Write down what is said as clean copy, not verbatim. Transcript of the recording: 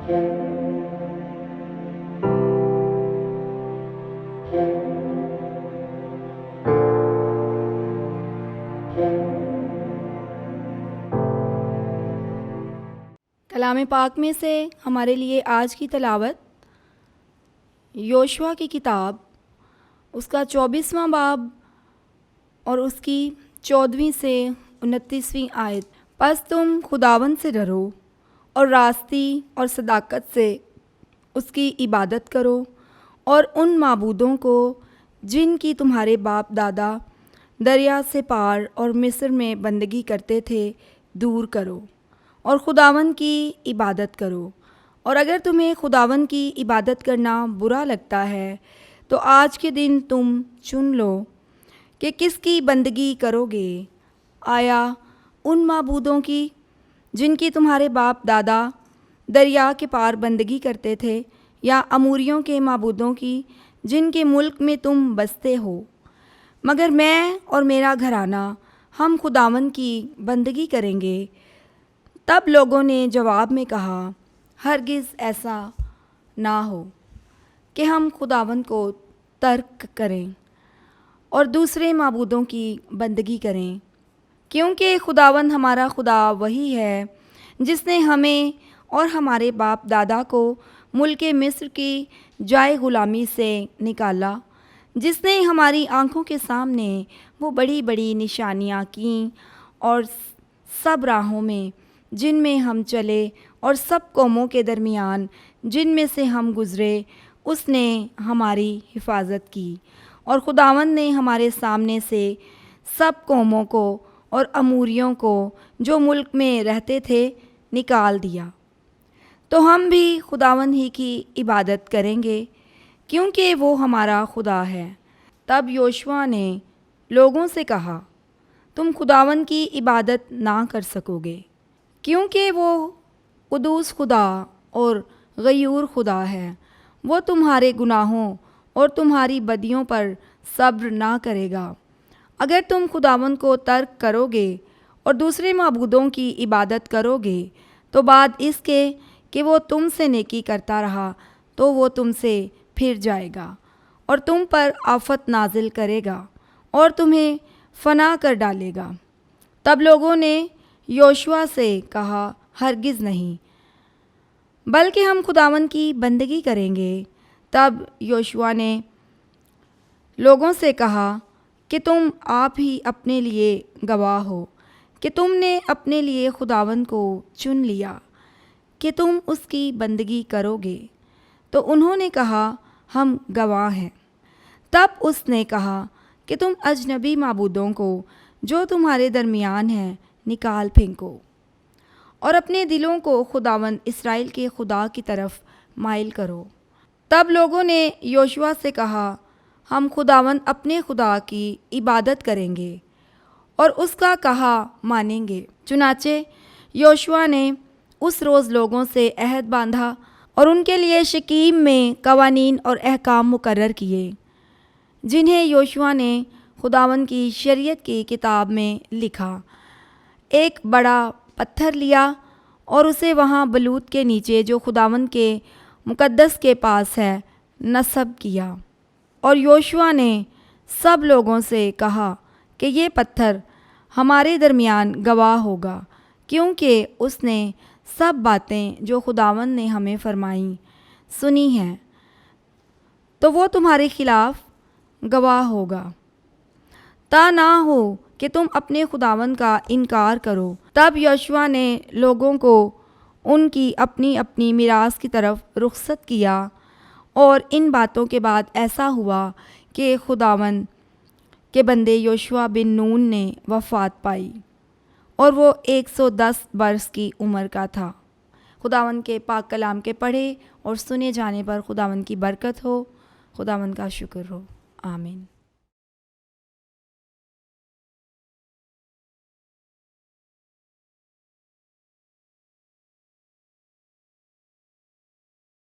کلام پاک میں سے ہمارے لیے آج کی تلاوت یوشوا کی کتاب، اس کا 24واں باب اور اس کی 14ویں سے 29ویں آیت۔ پس تم خداوند سے ڈرو اور راستی اور صداقت سے اس کی عبادت کرو، اور ان معبودوں کو جن کی تمہارے باپ دادا دریا سے پار اور مصر میں بندگی کرتے تھے دور کرو، اور خداوند کی عبادت کرو۔ اور اگر تمہیں خداوند کی عبادت کرنا برا لگتا ہے تو آج کے دن تم چن لو کہ کس کی بندگی کرو گے، آیا ان معبودوں کی جن کی تمہارے باپ دادا دریا کے پار بندگی کرتے تھے، یا اموریوں کے معبودوں کی جن کے ملک میں تم بستے ہو؟ مگر میں اور میرا گھرانہ ہم خداوند کی بندگی کریں گے۔ تب لوگوں نے جواب میں کہا، ہرگز ایسا نہ ہو کہ ہم خداوند کو ترک کریں اور دوسرے معبودوں کی بندگی کریں، کیونکہ خداوند ہمارا خدا وہی ہے جس نے ہمیں اور ہمارے باپ دادا کو ملک مصر کی جائے غلامی سے نکالا، جس نے ہماری آنکھوں کے سامنے وہ بڑی بڑی نشانیاں کیں، اور سب راہوں میں جن میں ہم چلے اور سب قوموں کے درمیان جن میں سے ہم گزرے اس نے ہماری حفاظت کی، اور خداوند نے ہمارے سامنے سے سب قوموں کو اور اموریوں کو جو ملک میں رہتے تھے نکال دیا۔ تو ہم بھی خداوند ہی کی عبادت کریں گے، کیونکہ وہ ہمارا خدا ہے۔ تب یوشوا نے لوگوں سے کہا، تم خداوند کی عبادت نہ کر سکو گے، کیونکہ وہ قدوس خدا اور غیور خدا ہے۔ وہ تمہارے گناہوں اور تمہاری بدیوں پر صبر نہ کرے گا۔ اگر تم خداوند کو ترک کرو گے اور دوسرے معبودوں کی عبادت کرو گے، تو بعد اس کے کہ وہ تم سے نیکی کرتا رہا تو وہ تم سے پھر جائے گا اور تم پر آفت نازل کرے گا اور تمہیں فنا کر ڈالے گا۔ تب لوگوں نے یوشوا سے کہا، ہرگز نہیں، بلکہ ہم خداوند کی بندگی کریں گے۔ تب یوشوا نے لوگوں سے کہا کہ تم آپ ہی اپنے لیے گواہ ہو کہ تم نے اپنے لیے خداوند کو چن لیا کہ تم اس کی بندگی کرو گے۔ تو انہوں نے کہا، ہم گواہ ہیں۔ تب اس نے کہا کہ تم اجنبی معبودوں کو جو تمہارے درمیان ہیں نکال پھینکو، اور اپنے دلوں کو خداوند اسرائیل کے خدا کی طرف مائل کرو۔ تب لوگوں نے یوشوا سے کہا، ہم خداوند اپنے خدا کی عبادت کریں گے اور اس کا کہا مانیں گے۔ چنانچہ یوشوا نے اس روز لوگوں سے عہد باندھا اور ان کے لیے شکیم میں قوانین اور احکام مقرر کیے، جنہیں یوشوا نے خداوند کی شریعت کی کتاب میں لکھا۔ ایک بڑا پتھر لیا اور اسے وہاں بلوت کے نیچے جو خداوند کے مقدس کے پاس ہے نصب کیا، اور یوشوا نے سب لوگوں سے کہا کہ یہ پتھر ہمارے درمیان گواہ ہوگا، کیونکہ اس نے سب باتیں جو خداوند نے ہمیں فرمائیں سنی ہیں، تو وہ تمہارے خلاف گواہ ہوگا، تا نہ ہو کہ تم اپنے خداوند کا انکار کرو۔ تب یوشوا نے لوگوں کو ان کی اپنی اپنی میراث کی طرف رخصت کیا، اور ان باتوں کے بعد ایسا ہوا کہ خداوند کے بندے یوشوا بن نون نے وفات پائی، اور وہ 110 برس کی عمر کا تھا۔ خداوند کے پاک کلام کے پڑھے اور سنے جانے پر خداوند کی برکت ہو، خداوند کا شکر ہو، آمین۔